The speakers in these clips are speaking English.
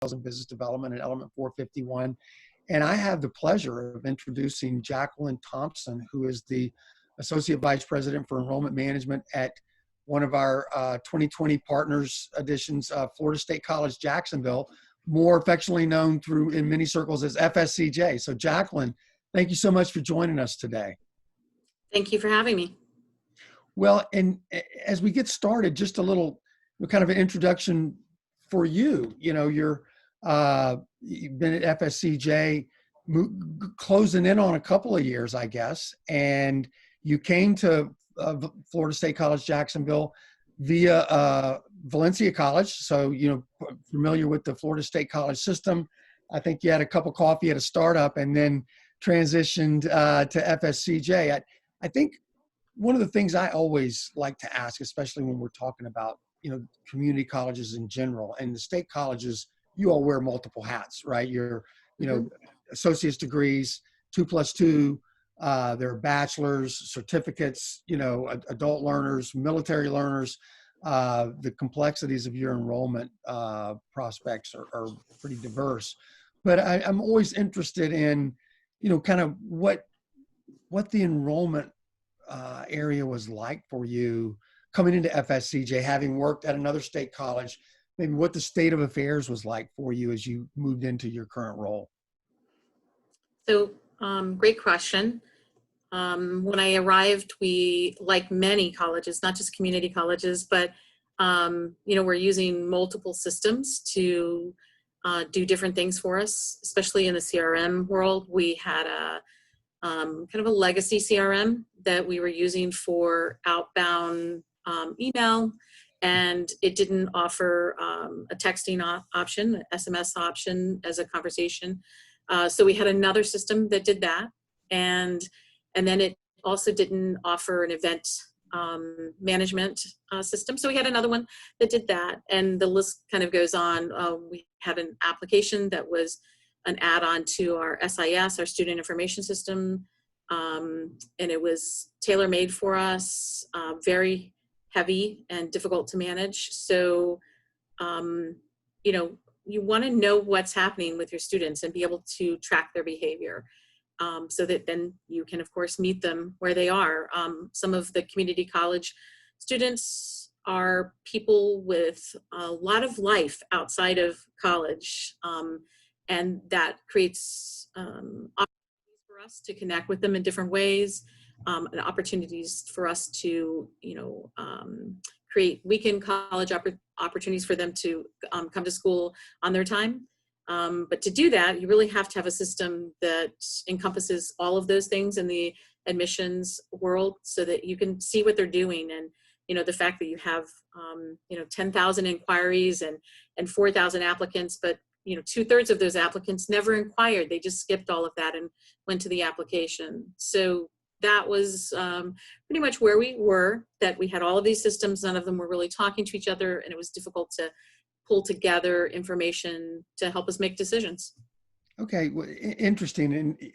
and Business Development at Element 451. And I have the pleasure of introducing Jacquelyn Thompson, who is the Associate Vice President for Enrollment Management at one of our 2020 Partners Editions, Florida State College, Jacksonville, more affectionately known in many circles as FSCJ. So Jacquelyn, thank you so much for joining us today. Thank you for having me. Well, and as we get started, just a little kind of an introduction for you. You know, you've been at FSCJ, closing in on a couple of years, I guess, and you came to Florida State College, Jacksonville via Valencia College. So, you know, familiar with the Florida State College system. I think you had a cup of coffee at a startup and then transitioned to FSCJ. I think one of the things I always like to ask, especially when we're talking about, you know, community colleges in general and the state colleges, you all wear multiple hats, right? You're, you know, associate's degrees, 2+2, there are bachelor's, certificates, you know, adult learners, military learners. The complexities of your enrollment prospects are pretty diverse. But I'm always interested in, you know, kind of what the enrollment area was like for you coming into FSCJ, having worked at another state college, maybe what the state of affairs was like for you as you moved into your current role. So, great question. When I arrived, we, like many colleges, not just community colleges, but, you know, we're using multiple systems to do different things for us, especially in the CRM world. We had a kind of a legacy CRM that we were using for outbound email, and it didn't offer a texting option, an SMS option as a conversation. So we had another system that did that, and then it also didn't offer an event management system. So we had another one that did that, and the list kind of goes on. We had an application that was an add-on to our SIS, our student information system, and it was tailor-made for us, very heavy and difficult to manage. So, you know, you want to know what's happening with your students and be able to track their behavior, so that then you can, of course, meet them where they are. Some of the community college students are people with a lot of life outside of college, and that creates opportunities for us to connect with them in different ways, and opportunities for us to, you know, create weekend college opportunities for them to come to school on their time. But to do that, you really have to have a system that encompasses all of those things in the admissions world so that you can see what they're doing. And, you know, the fact that you have, you know, 10,000 inquiries and 4,000 applicants, but, you know, 2/3 of those applicants never inquired. They just skipped all of that and went to the application. So that was pretty much where we were, that we had all of these systems. None of them were really talking to each other, and it was difficult to pull together information to help us make decisions. Okay, well, interesting. And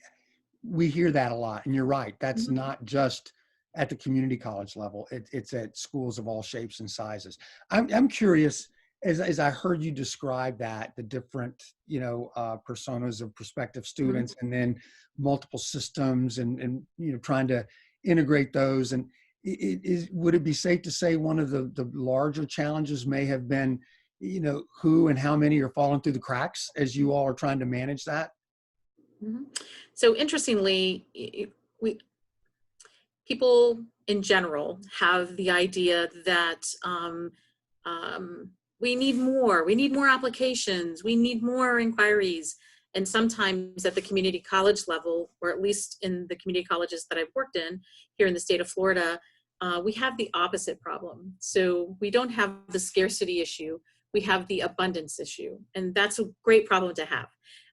we hear that a lot, and you're right. That's not just at the community college level. It's at schools of all shapes and sizes. I'm curious, as I heard you describe that, the different, you know, personas of prospective students, and then multiple systems, and you know, trying to integrate those. And would it be safe to say one of the larger challenges may have been, you know, who and how many are falling through the cracks as you all are trying to manage that? So interestingly, people in general have the idea that we need more applications, we need more inquiries. And sometimes at the community college level, or at least in the community colleges that I've worked in here in the state of Florida, we have the opposite problem. So we don't have the scarcity issue, we have the abundance issue. And that's a great problem to have.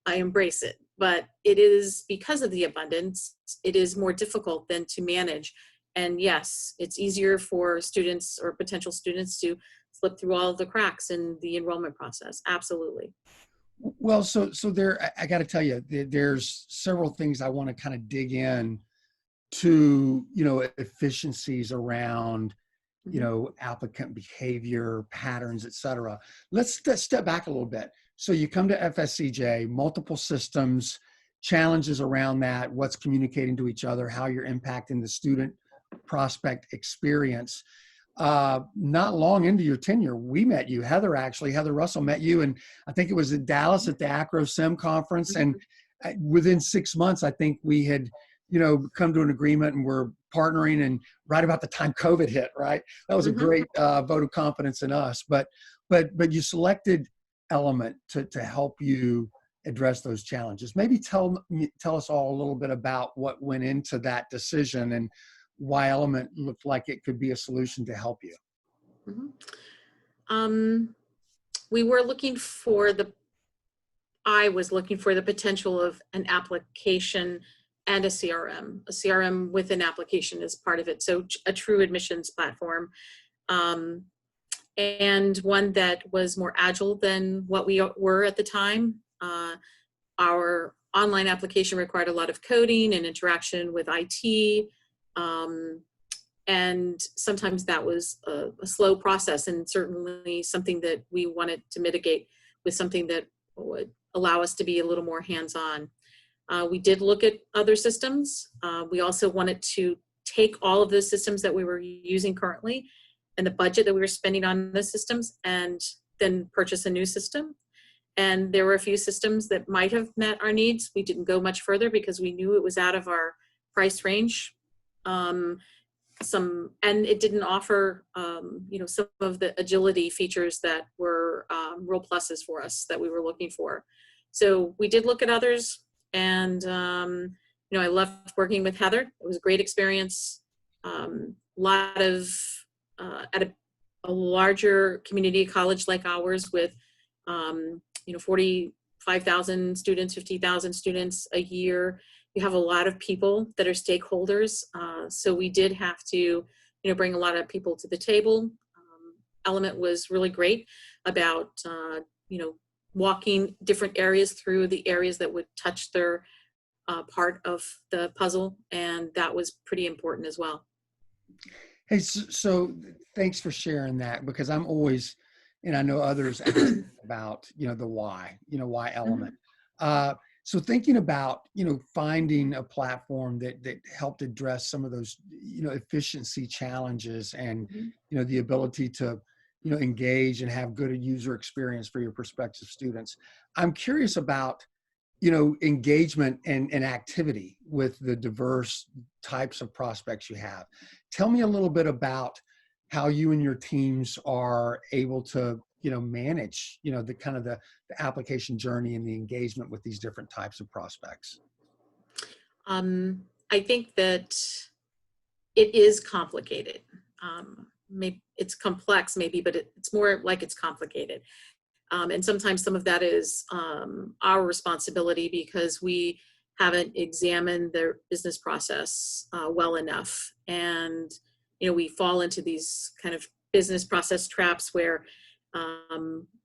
I embrace it, but it is, because of the abundance, it is more difficult than to manage. And yes, it's easier for students or potential students to slip through all of the cracks in the enrollment process. Absolutely. Well, so there, I got to tell you, there's several things I want to kind of dig in to, you know, efficiencies around, you know, applicant behavior, patterns, et cetera. Let's step back a little bit. So you come to FSCJ, multiple systems, challenges around that, what's communicating to each other, how you're impacting the student prospect experience. Not long into your tenure, we met you. Heather Russell met you, and I think it was in Dallas at the Acro Sim conference. And within 6 months, I think we had, come to an agreement and we're partnering. And right about the time COVID hit, right? That was a great vote of confidence in us. But you selected Element to help you address those challenges. Maybe tell us all a little bit about what went into that decision and why Element looked like it could be a solution to help you. We were looking for I was looking for the potential of an application and a CRM with an application as part of it. So a true admissions platform, and one that was more agile than what we were at the time. Our online application required a lot of coding and interaction with IT. And sometimes that was a slow process, and certainly something that we wanted to mitigate with something that would allow us to be a little more hands-on. We did look at other systems. We also wanted to take all of the systems that we were using currently and the budget that we were spending on the systems and then purchase a new system. And there were a few systems that might have met our needs. We didn't go much further because we knew it was out of our price range. And it didn't offer, some of the agility features that were real pluses for us that we were looking for. So we did look at others, and I loved working with Heather. It was a great experience. Lot of at a larger community college like ours with 45,000 students, 50,000 students a year. You have a lot of people that are stakeholders. So we did have to, bring a lot of people to the table. Element was really great about, walking different areas through the areas that would touch their part of the puzzle. And that was pretty important as well. Hey, so thanks for sharing that, because I'm always, and I know others ask about, the why, why Element. So thinking about, finding a platform that helped address some of those, efficiency challenges and, the ability to, engage and have good user experience for your prospective students. I'm curious about, engagement and activity with the diverse types of prospects you have. Tell me a little bit about how you and your teams are able to, manage, the kind of the application journey and the engagement with these different types of prospects. I think that it is complicated. Maybe it's complex, but it's more like it's complicated. And sometimes some of that is our responsibility because we haven't examined their business process well enough. And, we fall into these kind of business process traps where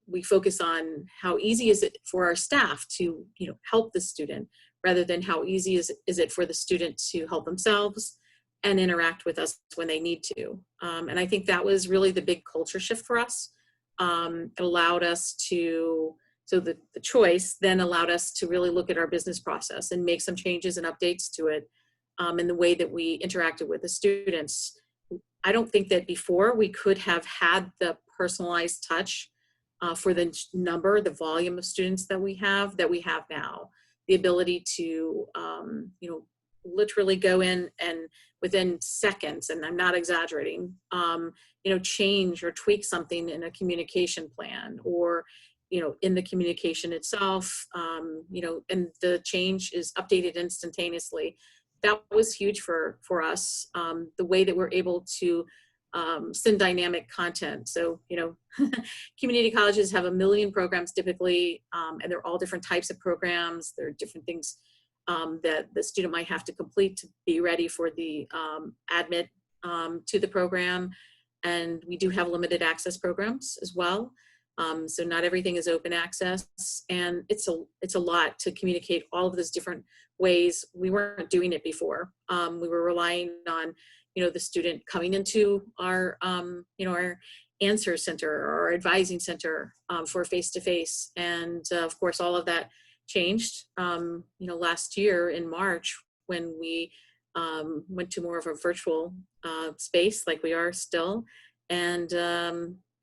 we focus on how easy is it for our staff to, help the student rather than how easy is it for the student to help themselves and interact with us when they need to. And I think that was really the big culture shift for us. It allowed us to, so the choice then allowed us to really look at our business process and make some changes and updates to it in the way that we interacted with the students. I don't think that before we could have had the personalized touch for the volume of students that we have now. The ability to, literally go in and within seconds, and I'm not exaggerating, change or tweak something in a communication plan or, in the communication itself, and the change is updated instantaneously. That was huge for us. The way that we're able to send dynamic content. So, community colleges have 1 million programs typically, and they're all different types of programs. There are different things that the student might have to complete to be ready for the admit to the program. And we do have limited access programs as well. So not everything is open access, and it's a lot to communicate all of those different ways. We weren't doing it before. We were relying on, the student coming into our, our answer center or advising center for face-to-face. And of course, all of that changed, last year in March when we went to more of a virtual space like we are still. And,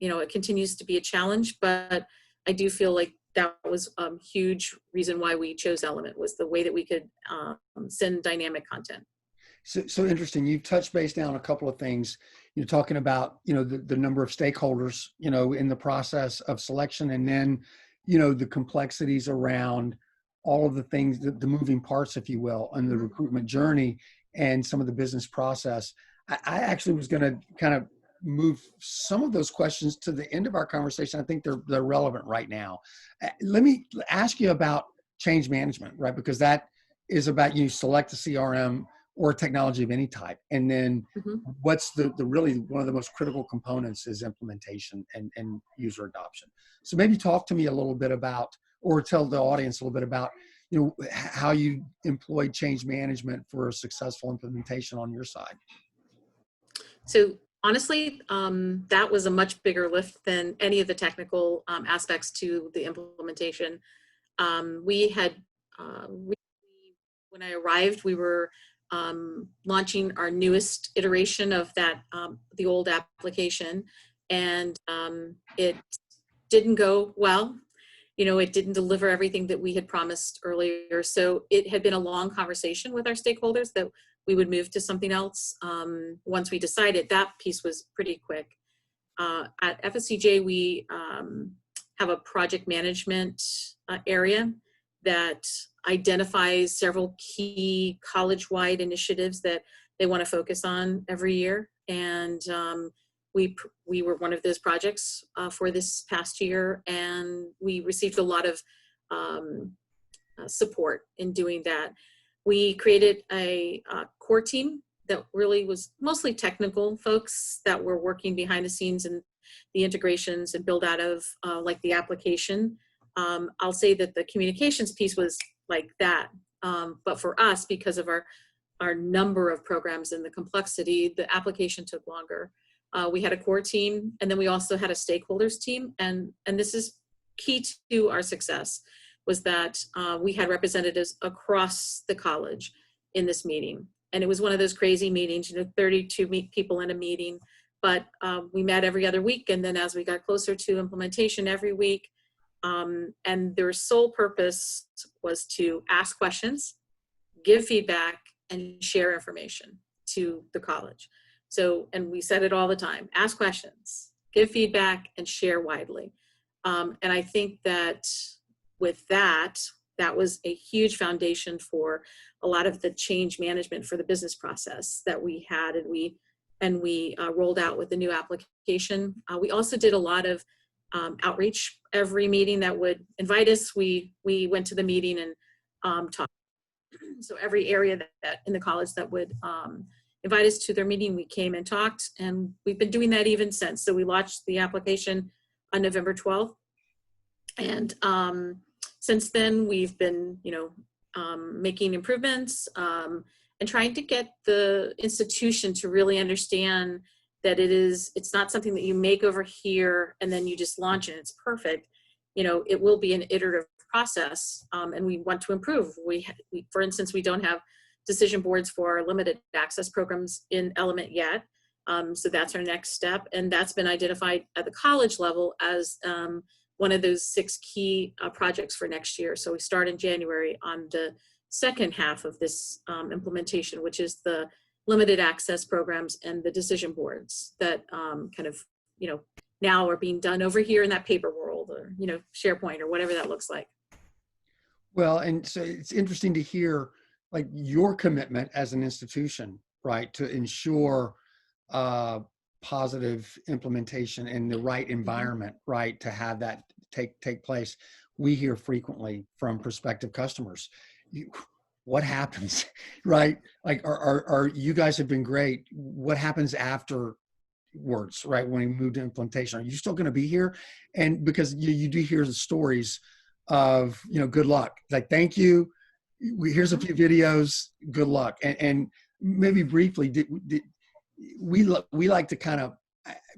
it continues to be a challenge, but I do feel like that was a huge reason why we chose Element, was the way that we could send dynamic content. So interesting. You've touched base now on a couple of things. You're talking about, the number of stakeholders, in the process of selection, and then, the complexities around all of the things, the moving parts, if you will, on the recruitment journey and some of the business process. I actually was going to kind of move some of those questions to the end of our conversation. I think they're relevant right now. Let me ask you about change management, right? Because that is about you select a CRM or technology of any type. And then what's the really one of the most critical components is implementation and user adoption. So maybe talk to me a little bit about, or tell the audience a little bit about, how you employed change management for a successful implementation on your side. So honestly, that was a much bigger lift than any of the technical aspects to the implementation. We had, when I arrived, we were launching our newest iteration of that, the old application, and it didn't go well. It didn't deliver everything that we had promised earlier. So it had been a long conversation with our stakeholders that we would move to something else. Once we decided, that piece was pretty quick. At FSCJ, we have a project management area that identifies several key college-wide initiatives that they want to focus on every year. And we were one of those projects for this past year, and we received a lot of support in doing that. We created a core team that really was mostly technical folks that were working behind the scenes and the integrations and build out of like the application. I'll say that the communications piece was like that, but for us, because of our number of programs and the complexity, the application took longer. We had a core team, and then we also had a stakeholders team, and this is key to our success, was that we had representatives across the college in this meeting. And it was one of those crazy meetings, 32 people in a meeting, but we met every other week. And then as we got closer to implementation, every week, and their sole purpose was to ask questions, give feedback, and share information to the college. So, and we said it all the time, ask questions, give feedback, and share widely. And I think that with that was a huge foundation for a lot of the change management for the business process that we had, and we rolled out with the new application. We also did a lot of outreach. Every meeting that would invite us, we went to the meeting and talked. So every area that in the college that would invite us to their meeting, we came and talked, and we've been doing that even since. So we launched the application on November 12th. And since then, we've been, making improvements and trying to get the institution to really understand that it's not something that you make over here and then you just launch it and it's perfect. It will be an iterative process, and we want to improve. We, for instance, we don't have decision boards for our limited access programs in Element yet. So that's our next step. And that's been identified at the college level as one of those 6 key projects for next year. So we start in January on the second half of this implementation, which is the limited access programs and the decision boards that kind of, now are being done over here in that paper world, or, SharePoint or whatever that looks like. Well, and so it's interesting to hear like your commitment as an institution, right, to ensure positive implementation in the right environment, right, to have that take place. We hear frequently from prospective customers, what happens, right? Like, are you guys have been great. What happens afterwards, right, when we move to implementation? Are you still going to be here? And because you do hear the stories of, good luck, like, thank you. Here's a few videos, good luck. And maybe briefly, we like to kind of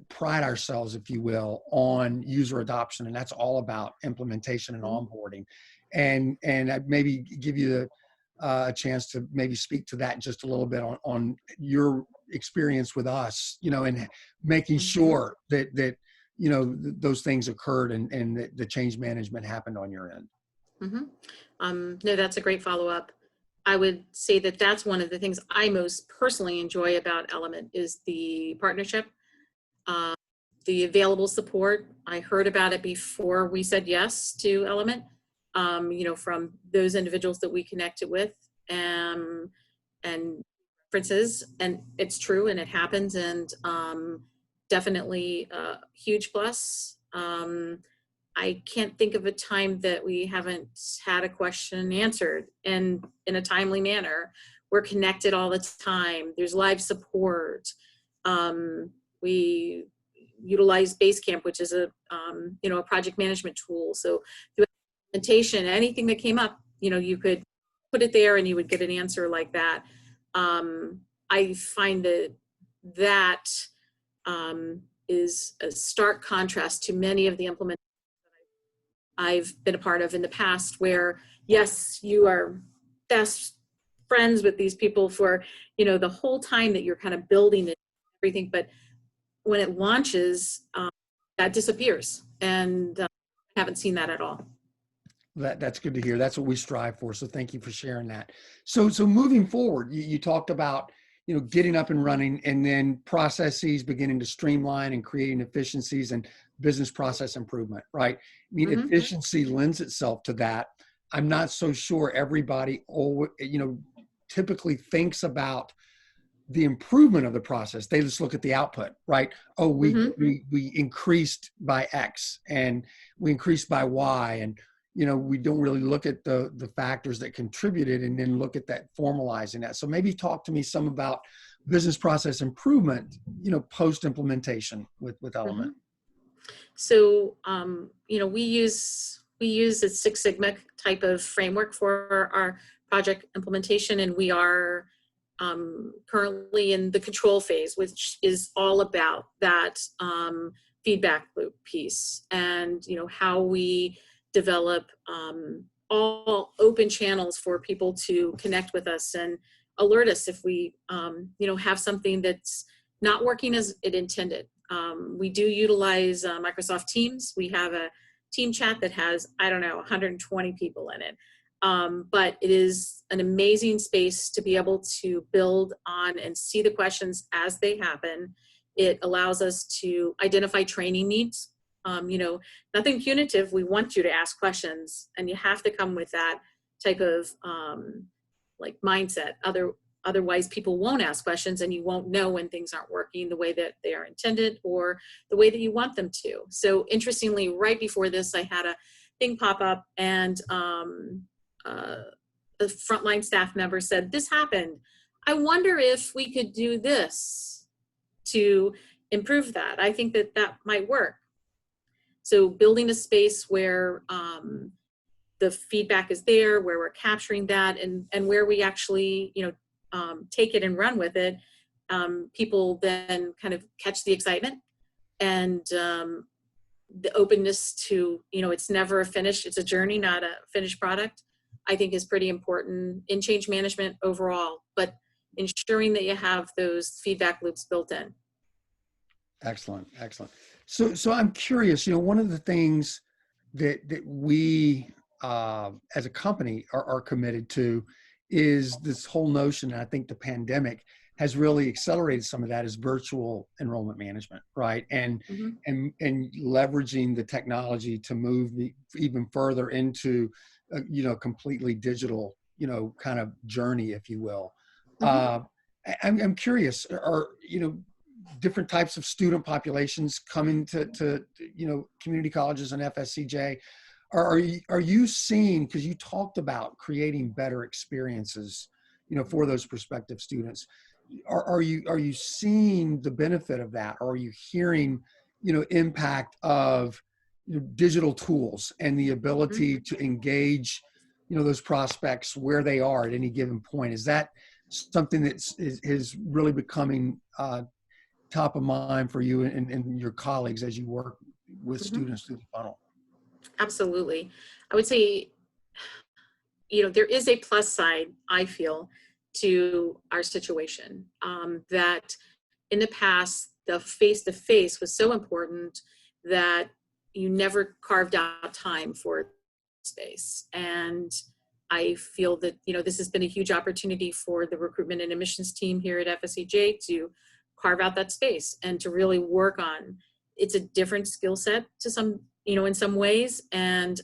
pride ourselves, if you will, on user adoption, and that's all about implementation and Mhm. onboarding. And I'd maybe give you a chance to maybe speak to that just a little bit on your experience with us, and making Mhm. sure that those things occurred and that the change management happened on your end. Mhm. No, that's a great follow-up. I would say that that's one of the things I most personally enjoy about Element is the partnership, uh, the available support. I heard about it before we said yes to Element, from those individuals that we connected with, and references, and it's true and it happens, and definitely a huge plus. I can't think of a time that we haven't had a question answered in a timely manner. We're connected all the time. There's live support. We utilize Basecamp, which is a project management tool. So through implementation, anything that came up, you could put it there and you would get an answer like that. I find that is a stark contrast to many of the implementations I've been a part of in the past, where yes, you are best friends with these people for the whole time that you're kind of building it, everything, but when it launches, that disappears, and I haven't seen that at all. That's good to hear. That's what we strive for. So thank you for sharing that. So moving forward, you talked about, getting up and running, and then processes beginning to streamline and creating efficiencies and business process improvement, right? I mean, Mm-hmm. efficiency lends itself to that. I'm not so sure everybody, typically thinks about the improvement of the process. They just look at the output, right? Oh, we Mm-hmm. we increased by X and we increased by Y, and we don't really look at the factors that contributed and then look at that, formalizing that. So maybe talk to me some about business process improvement, post implementation with Mm-hmm. Element. So, we use a Six Sigma type of framework for our project implementation, and we are currently in the control phase, which is all about that feedback loop piece, and how we develop all open channels for people to connect with us and alert us if we have something that's not working as it intended. We do utilize Microsoft Teams. We have a team chat that has, 120 people in it. But it is an amazing space to be able to build on and see the questions as they happen. It allows us to identify training needs. Nothing punitive. We want you to ask questions, and you have to come with that type of mindset. Otherwise, people won't ask questions, and you won't know when things aren't working the way that they are intended or the way that you want them to. So interestingly, right before this, I had a thing pop up, and the frontline staff member said, "This happened. I wonder if we could do this to improve that. I think that might work." So building a space where the feedback is there, where we're capturing that, and where we actually, take it and run with it. People then kind of catch the excitement and the openness to, it's never a finish, it's a journey, not a finished product, I think is pretty important in change management overall, but ensuring that you have those feedback loops built in. Excellent, excellent. So I'm curious. One of the things that we as a company are committed to is this whole notion, and I think the pandemic has really accelerated some of that, is virtual enrollment management, right? And Mm-hmm. and leveraging the technology to move even further into completely digital kind of journey, if you will. Mm-hmm. I'm curious, are different types of student populations coming to community colleges and FSCJ? Are you seeing, because you talked about creating better experiences for those prospective students, are you seeing the benefit of that? Or are you hearing impact of digital tools and the ability to engage those prospects where they are at any given point? Is that something that is really becoming top of mind for you and your colleagues as you work with Mhm. students through the funnel? Absolutely. I would say, there is a plus side, I feel, to our situation, that in the past, the face-to-face was so important that you never carved out time for space. And I feel that, this has been a huge opportunity for the recruitment and admissions team here at FSCJ to carve out that space and to really work on. It's a different skill set to some, in some ways. And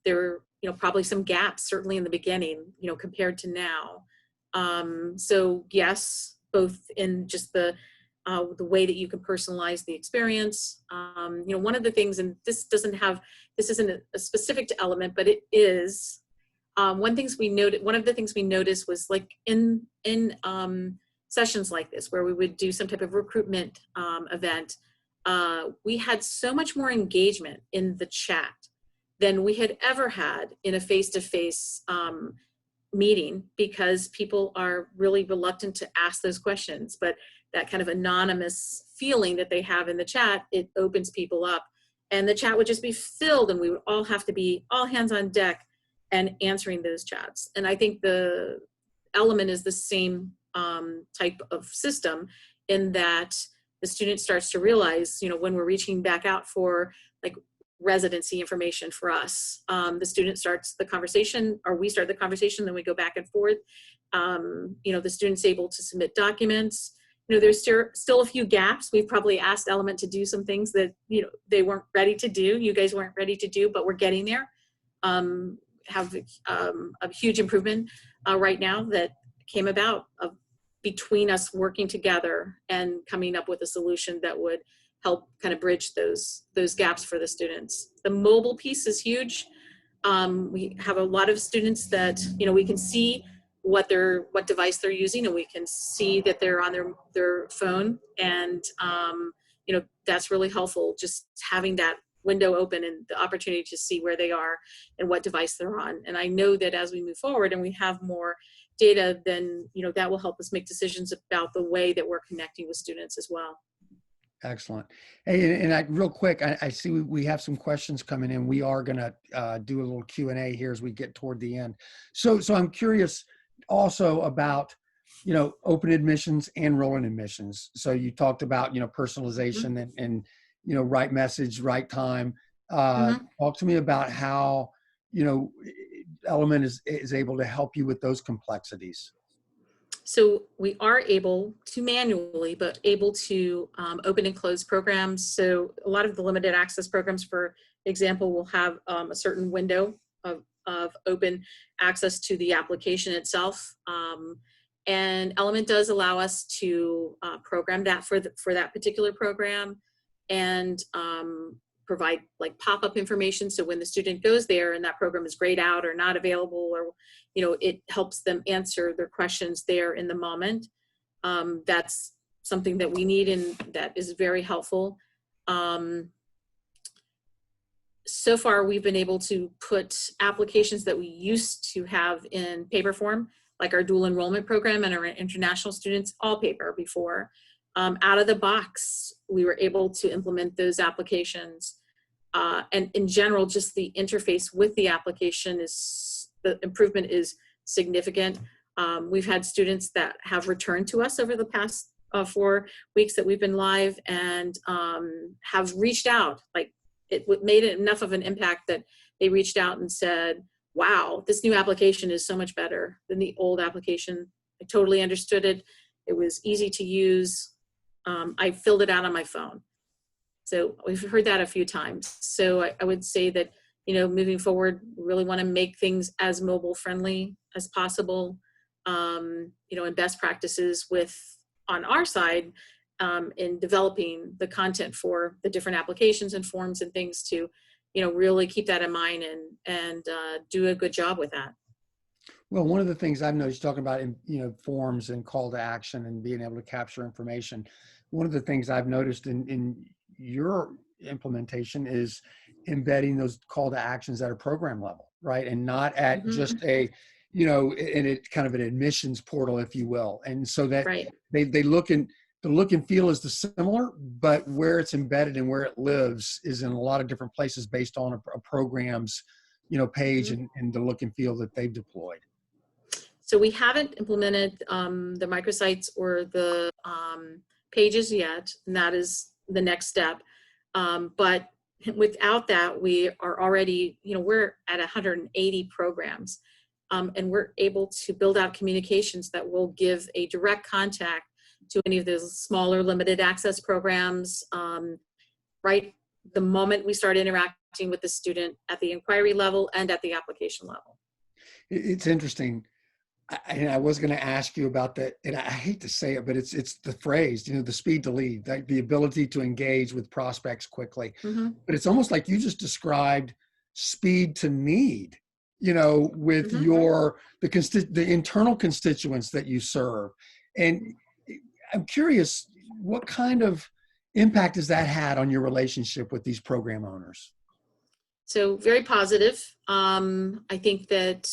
there, probably some gaps, certainly in the beginning, compared to now. So yes, both in just the way that you can personalize the experience. One of the things, and this isn't a specific to Element, but it is. One of the things we noticed was, like, in sessions like this, where we would do some type of recruitment event, we had so much more engagement in the chat than we had ever had in a face-to-face meeting, because people are really reluctant to ask those questions. But that kind of anonymous feeling that they have in the chat, it opens people up. And the chat would just be filled, and we would all have to be all hands on deck and answering those chats. And I think the Element is the same type of system, in that the student starts to realize, when we're reaching back out for, like, residency information for us, the student starts the conversation, or we start the conversation, then we go back and forth. The student's able to submit documents. There's still a few gaps. We've probably asked Element to do some things that, they weren't ready to do. You guys weren't ready to do, but we're getting there. Have a huge improvement right now that came about between us working together and coming up with a solution that would help kind of bridge those gaps for the students. The mobile piece is huge. We have a lot of students that, we can see what device they're using, and we can see that they're on their phone. And, that's really helpful, just having that window open and the opportunity to see where they are and what device they're on. And I know that as we move forward and we have more data, then, that will help us make decisions about the way that we're connecting with students as well. Excellent. Hey, and real quick, I see we have some questions coming in. We are going to do a little Q&A here as we get toward the end. So I'm curious also about, open admissions and rolling admissions. So you talked about, personalization and right message, right time. Talk to me about how, Element is able to help you with those complexities. So we are able to manually, but able to open and close programs. So a lot of the limited access programs, for example, will have a certain window of open access to the application itself. And Element does allow us to program that for that particular program, and provide, like, pop-up information. So when the student goes there and that program is grayed out or not available, or, it helps them answer their questions there in the moment. That's something that we need, and that is very helpful. So far, we've been able to put applications that we used to have in paper form, like our dual enrollment program and our international students, all paper before. Out of the box, we were able to implement those applications. And in general, just the interface with the application the improvement is significant. We've had students that have returned to us over the past 4 weeks that we've been live, and have reached out. Like, it made it enough of an impact that they reached out and said, wow, this new application is so much better than the old application. I totally understood it. It was easy to use. I filled it out on my phone. So we've heard that a few times. So I would say that, moving forward, we really want to make things as mobile friendly as possible. And best practices on our side, in developing the content for the different applications and forms and things to, really keep that in mind and do a good job with that. Well, one of the things I've noticed, talking about, forms and call to action and being able to capture information, one of the things I've noticed in your implementation is embedding those call to actions at a program level, right? And not at just in it kind of an admissions portal, if you will. And so that right. they look the look and feel is the similar, but where it's embedded and where it lives is in a lot of different places based on a program's, page and the look and feel that they've deployed. So we haven't implemented the microsites or the pages yet, and that is the next step. But without that, we are already, we're at 180 programs, and we're able to build out communications that will give a direct contact to any of those smaller limited access programs, right the moment we start interacting with the student at the inquiry level and at the application level. It's interesting. I was going to ask you about that, and I hate to say it, but it's the phrase, the speed to lead, the ability to engage with prospects quickly. But it's almost like you just described speed to need, with the internal constituents that you serve. And I'm curious, what kind of impact has that had on your relationship with these program owners? So very positive. I think that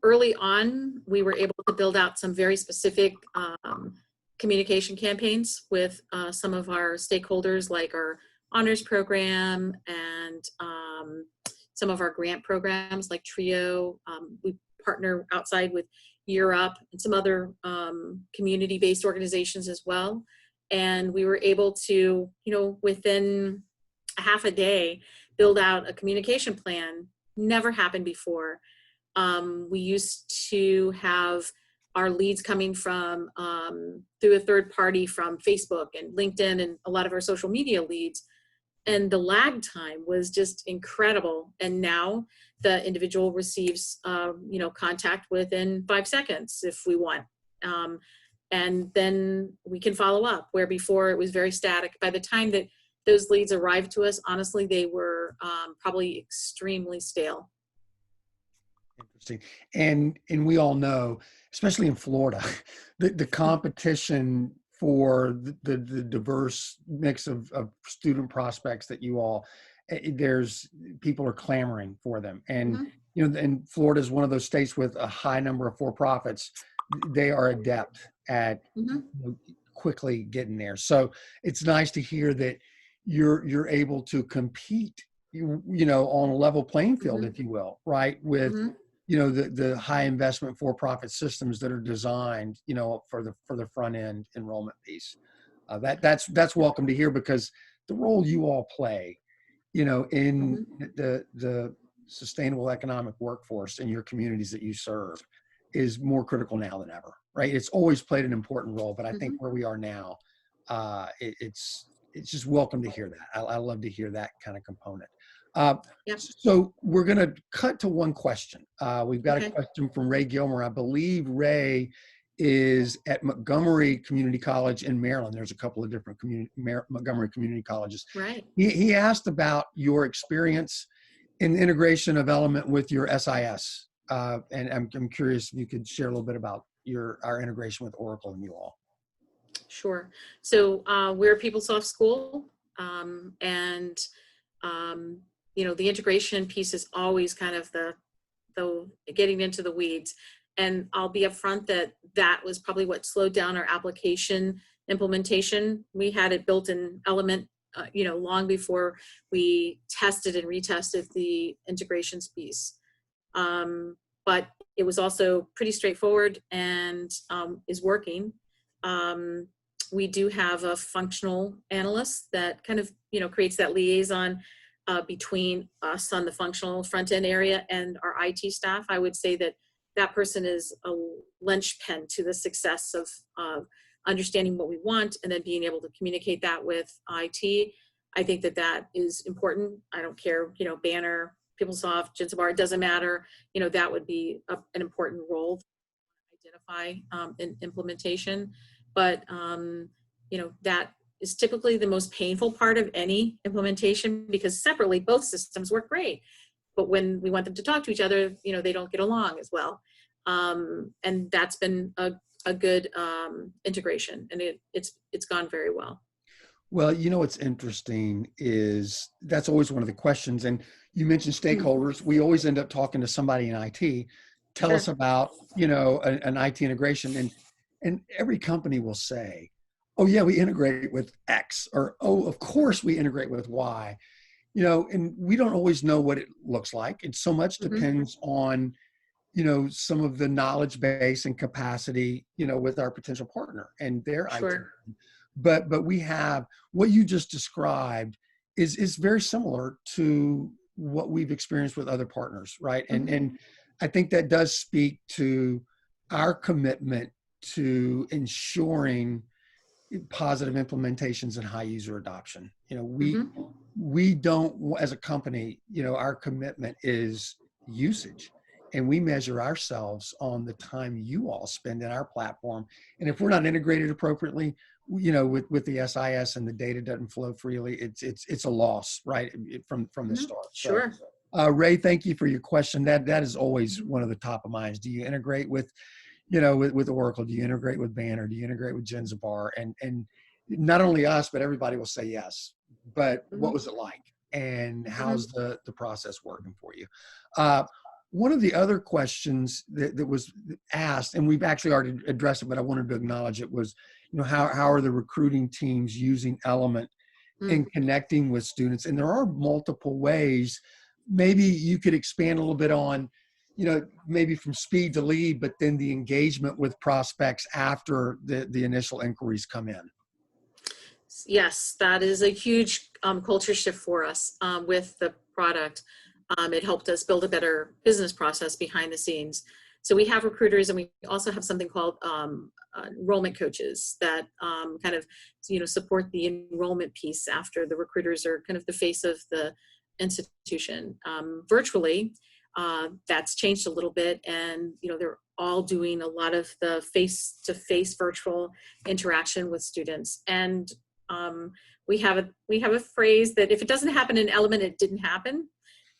early on, we were able to build out some very specific communication campaigns with some of our stakeholders, like our honors program and some of our grant programs like TRIO. We partner outside with Year Up and some other community-based organizations as well. And we were able to, within a half a day, build out a communication plan. Never happened before. We used to have our leads coming from through a third party from Facebook and LinkedIn and a lot of our social media leads. And the lag time was just incredible. And now the individual receives, contact within 5 seconds if we want. And then we can follow up, where before it was very static. By the time that those leads arrived to us, honestly, they were probably extremely stale. Interesting. And we all know, especially in Florida, the competition for the diverse mix of student prospects that you all, people are clamoring for them. And, and Florida is one of those states with a high number of for-profits. They are adept at quickly getting there. So it's nice to hear that you're able to compete, on a level playing field, if you will, right? With, the high investment for-profit systems that are designed, for the front end enrollment piece. That's welcome to hear, because the role you all play, in the sustainable economic workforce in your communities that you serve is more critical now than ever, right? It's always played an important role, but I think where we are now, it's just welcome to hear that. I love to hear that kind of component. So we're going to cut to one question. We've got a question from Ray Gilmer. I believe Ray is at Montgomery Community College in Maryland. There's a couple of different Montgomery Community Colleges. Right. He asked about your experience in the integration of Element with your SIS. And I'm curious if you could share a little bit about our integration with Oracle and you all. Sure. So we're a PeopleSoft school, and the integration piece is always kind of the getting into the weeds. And I'll be upfront that was probably what slowed down our application implementation. We had it built in Element, long before we tested and retested the integrations piece. But it was also pretty straightforward and is working. We do have a functional analyst that kind of, creates that liaison between us on the functional front end area and our IT staff. I would say that person is a linchpin to the success of understanding what we want and then being able to communicate that with IT. I think that is important. I don't care, Banner, PeopleSoft, Jinsabar, it doesn't matter. That would be an important role to identify in implementation. But, that is typically the most painful part of any implementation, because separately, both systems work great. But when we want them to talk to each other, they don't get along as well. And that's been a good integration, and it's gone very well. Well, what's interesting is that's always one of the questions. And you mentioned stakeholders. We always end up talking to somebody in IT. Tell us about, an IT integration. And And every company will say, oh yeah, we integrate with X, or, oh, of course we integrate with Y, and we don't always know what it looks like. And so much Mhm. depends on, some of the knowledge base and capacity, with our potential partner and their IT. Sure. But we have what you just described is very similar to what we've experienced with other partners, right? And I think that does speak to our commitment to ensuring positive implementations and high user adoption. Mhm. We don't, as a company, our commitment is usage, and we measure ourselves on the time you all spend in our platform. And if we're not integrated appropriately, with the SIS, and the data doesn't flow freely, it's a loss, right? From the Mhm. start. So, Sure. Ray, thank you for your question. That is always one of the top of minds. Do you integrate with with Oracle? Do you integrate with Banner? Do you integrate with Genzabar? And not only us, but everybody will say yes. But what Mhm. was it like? And how's Mhm. the process working for you? One of the other questions that was asked, and we've actually already addressed it, but I wanted to acknowledge it, was, how are the recruiting teams using Element in Mm. connecting with students? And there are multiple ways. Maybe you could expand a little bit on, maybe from speed to lead, but then the engagement with prospects after the initial inquiries come in. Yes, that is a huge culture shift for us with the product. It helped us build a better business process behind the scenes. So we have recruiters, and we also have something called enrollment coaches that kind of support the enrollment piece after the recruiters are kind of the face of the institution. Virtually, that's changed a little bit, and they're all doing a lot of the face-to-face virtual interaction with students. And um, we have a phrase that if it doesn't happen in Element, it didn't happen.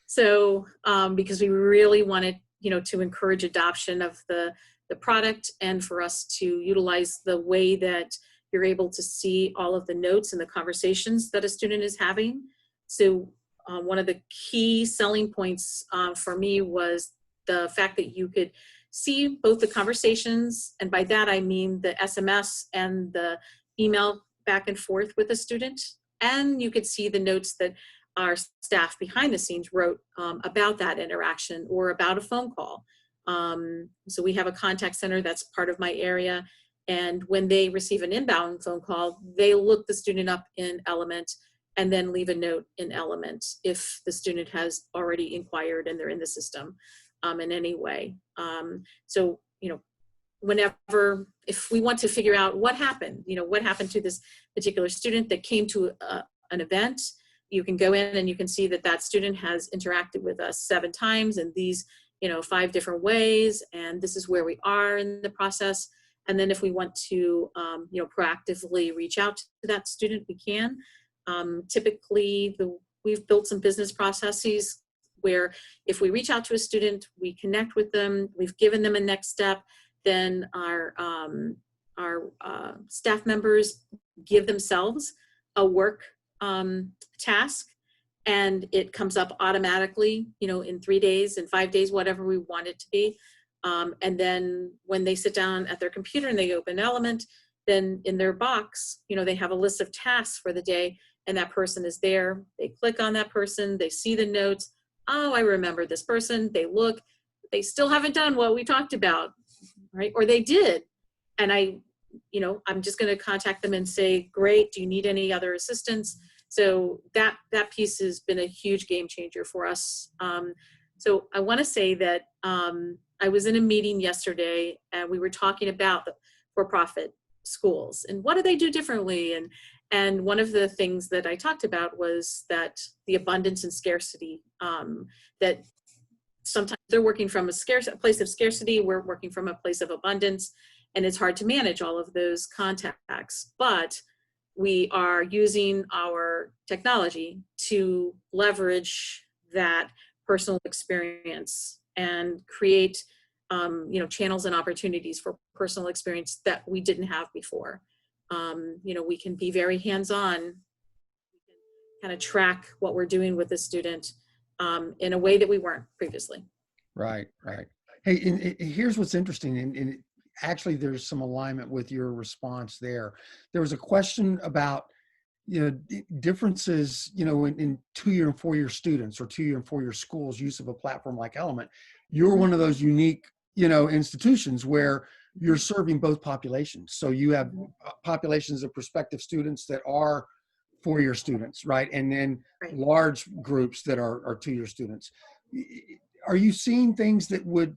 So because we really wanted to encourage adoption of the product, and for us to utilize the way that you're able to see all of the notes and the conversations that a student is having. So one of the key selling points for me was the fact that you could see both the conversations, and by that I mean the SMS and the email back and forth with a student, and you could see the notes that our staff behind the scenes wrote about that interaction or about a phone call. So we have a contact center that's part of my area, and when they receive an inbound phone call, they look the student up in Element and then leave a note in Element if the student has already inquired and they're in the system in any way. So whenever, if we want to figure out what happened to this particular student that came to an event, you can go in and you can see that that student has interacted with us 7 times in these 5 different ways, and this is where we are in the process. And then if we want to proactively reach out to that student, we can. Typically we've built some business processes where if we reach out to a student, we connect with them, we've given them a next step, then our staff members give themselves a work task, and it comes up automatically, in 3 days, in 5 days, whatever we want it to be. And then when they sit down at their computer and they open Element, then in their box, they have a list of tasks for the day, and that person is there. They click on that person, they see the notes. Oh, I remember this person. They look, they still haven't done what we talked about, right? Or they did. And I'm just going to contact them and say, great, do you need any other assistance? So that piece has been a huge game changer for us. So I want to say that I was in a meeting yesterday, and we were talking about the for-profit schools and what do they do differently. And one of the things that I talked about was that the abundance and scarcity, that sometimes they're working from a place of scarcity, we're working from a place of abundance, and it's hard to manage all of those contacts. But we are using our technology to leverage that personal experience and create channels and opportunities for personal experience that we didn't have before. We can be very hands-on. We can kind of track what we're doing with the student in a way that we weren't previously. Right. Hey, and here's what's interesting, and actually there's some alignment with your response there. There was a question about, differences, in 2-year and 4-year students or 2-year and 4-year schools use of a platform like Element. You're one of those unique, institutions where you're serving both populations. So you have populations of prospective students that are 4-year students, right? And then large groups that are 2-year students. Are you seeing things that would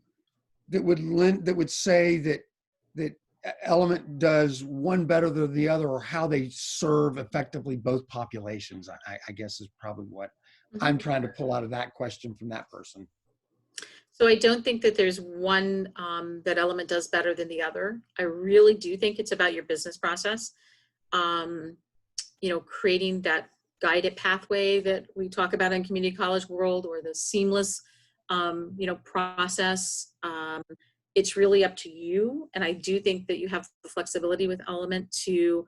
say that Element does one better than the other, or how they serve effectively both populations? I guess is probably what I'm trying to pull out of that question from that person. So I don't think that there's one that Element does better than the other. I really do think it's about your business process. Creating that guided pathway that we talk about in community college world, or the seamless, process. It's really up to you. And I do think that you have the flexibility with Element to,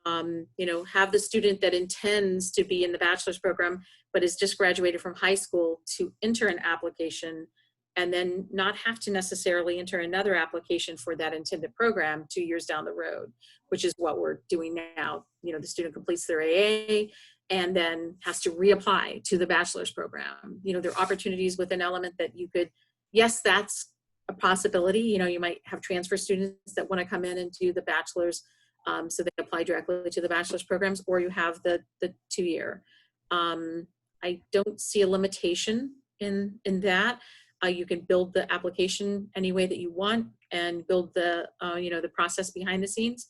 have the student that intends to be in the bachelor's program, but is just graduated from high school, to enter an application and then not have to necessarily enter another application for that intended program 2 years down the road, which is what we're doing now. The student completes their AA and then has to reapply to the bachelor's program. There are opportunities within Element that you could, yes, that's a possibility. You might have transfer students that want to come in and do the bachelor's, so they apply directly to the bachelor's programs, or you have the 2-year. I don't see a limitation in that. You can build the application any way that you want and build the, the process behind the scenes.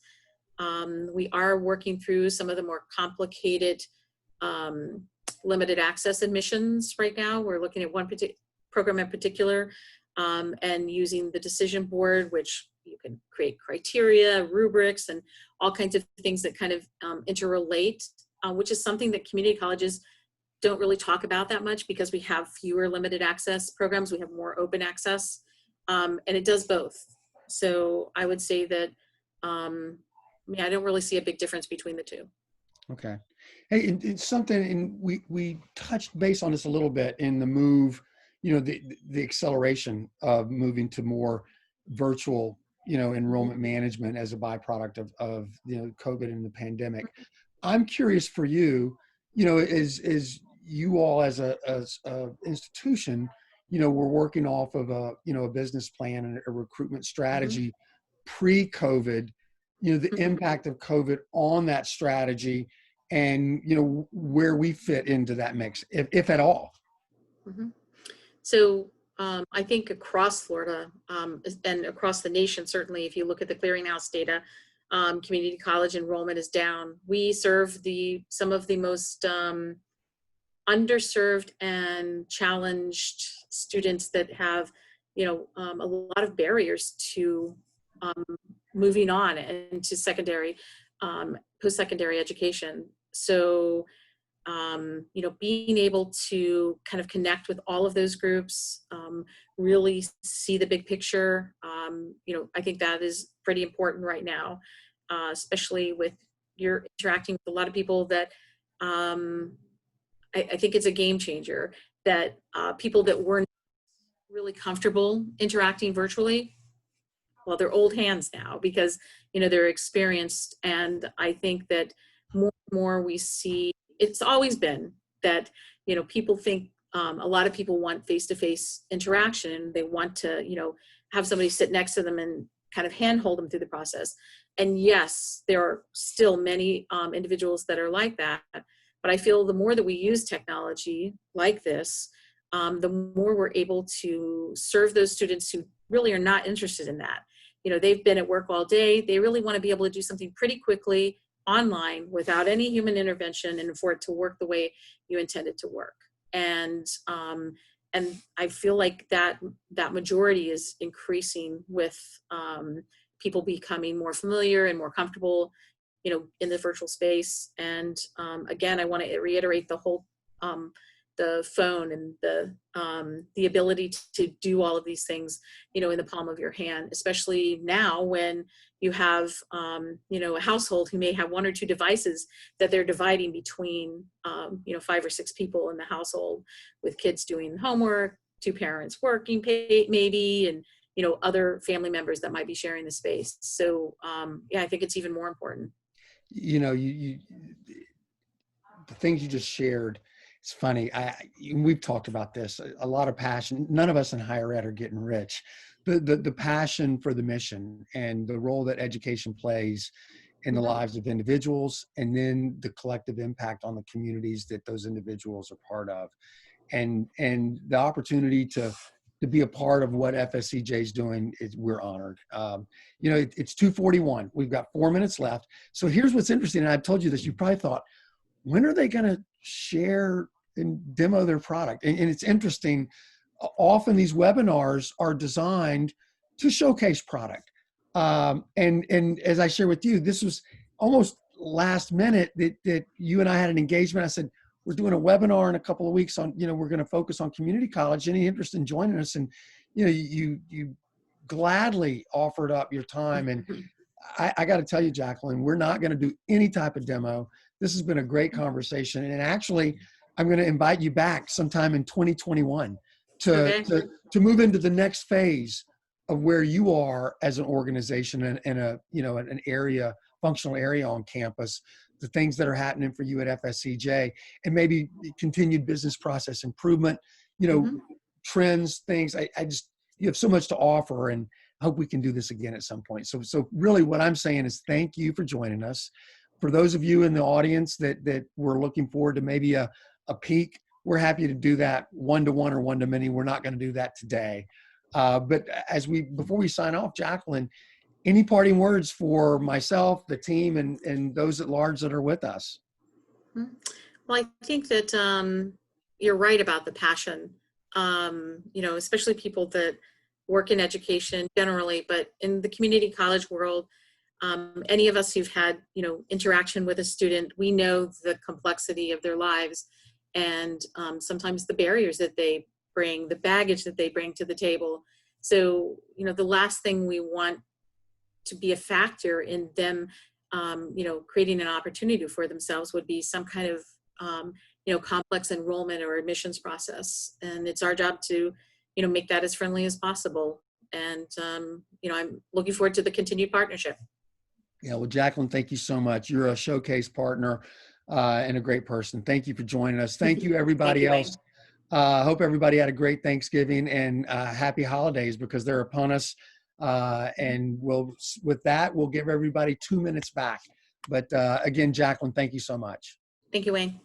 We are working through some of the more complicated limited access admissions right now. We're looking at one particular program in particular, and using the decision board, which you can create criteria, rubrics, and all kinds of things that kind of interrelate, which is something that community colleges don't really talk about that much, because we have fewer limited access programs. We have more open access, and it does both. So I would say that, I don't really see a big difference between the two. Okay. Hey, it's something, and we touched base on this a little bit in the move, the acceleration of moving to more virtual, enrollment management as a byproduct of COVID and the pandemic. I'm curious for you, is you all as a institution, we're working off of a business plan and a recruitment strategy pre-COVID, the impact of COVID on that strategy, and where we fit into that mix, if at all. So I think across Florida, and across the nation, certainly if you look at the clearinghouse data, community college enrollment is down. We serve some of the most underserved and challenged students that have, a lot of barriers to moving on into secondary, post-secondary education. So, being able to kind of connect with all of those groups, really see the big picture, I think that is pretty important right now, especially with you're interacting with a lot of people that I think it's a game changer, that people that weren't really comfortable interacting virtually, well, they're old hands now, because they're experienced. And I think that more and more we see, it's always been that people think, a lot of people want face-to-face interaction. They want to have somebody sit next to them and kind of handhold them through the process. And yes, there are still many individuals that are like that, but I feel the more that we use technology like this, the more we're able to serve those students who really are not interested in that. They've been at work all day. They really want to be able to do something pretty quickly online without any human intervention, and for it to work the way you intend it to work. And I feel like that majority is increasing with people becoming more familiar and more comfortable, in the virtual space. And again, I want to reiterate the whole the phone and the ability to do all of these things, in the palm of your hand, especially now when you have, a household who may have 1 or 2 devices that they're dividing between, 5 or 6 people in the household, with kids doing homework, 2 parents working maybe, and, other family members that might be sharing the space. So yeah, I think it's even more important. The things you just shared, it's funny. We've talked about this, a lot of passion. None of us in higher ed are getting rich. The passion for the mission and the role that education plays in the lives of individuals, and then the collective impact on the communities that those individuals are part of, and the opportunity to be a part of what FSCJ is doing, we're honored. It's 2:41. We've got 4 minutes left. So here's what's interesting, and I've told you this. You probably thought, when are they going to share and demo their product? And it's interesting. Often these webinars are designed to showcase product. And as I share with you, this was almost last minute that you and I had an engagement. I said, we're doing a webinar in a couple of weeks on, we're going to focus on community college. Any interest in joining us? And, you gladly offered up your time. And I got to tell you, Jacquelyn, we're not going to do any type of demo. This has been a great conversation. And actually, I'm going to invite you back sometime in 2021 to move into the next phase of where you are as an organization and an area, functional area on campus, the things that are happening for you at FSCJ, and maybe continued business process improvement, trends, things. You have so much to offer, and I hope we can do this again at some point. So really what I'm saying is thank you for joining us. For those of you in the audience that we're looking forward to maybe a peek, we're happy to do that one-to-one or one-to-many. We're not going to do that today. But before we sign off, Jacquelyn, any parting words for myself, the team, and those at large that are with us? Well, I think that you're right about the passion, especially people that work in education generally, but in the community college world, any of us who've had, interaction with a student, we know the complexity of their lives and sometimes the barriers that they bring, the baggage that they bring to the table. So, the last thing we want to be a factor in them, creating an opportunity for themselves would be some kind of, complex enrollment or admissions process. And it's our job to, make that as friendly as possible. And, I'm looking forward to the continued partnership. Yeah, well, Jacquelyn, thank you so much. You're a showcase partner and a great person. Thank you for joining us. Thank you, everybody else. Hope everybody had a great Thanksgiving and happy holidays, because they're upon us. And with that, we'll give everybody 2 minutes back. But again, Jacquelyn, thank you so much. Thank you, Wayne.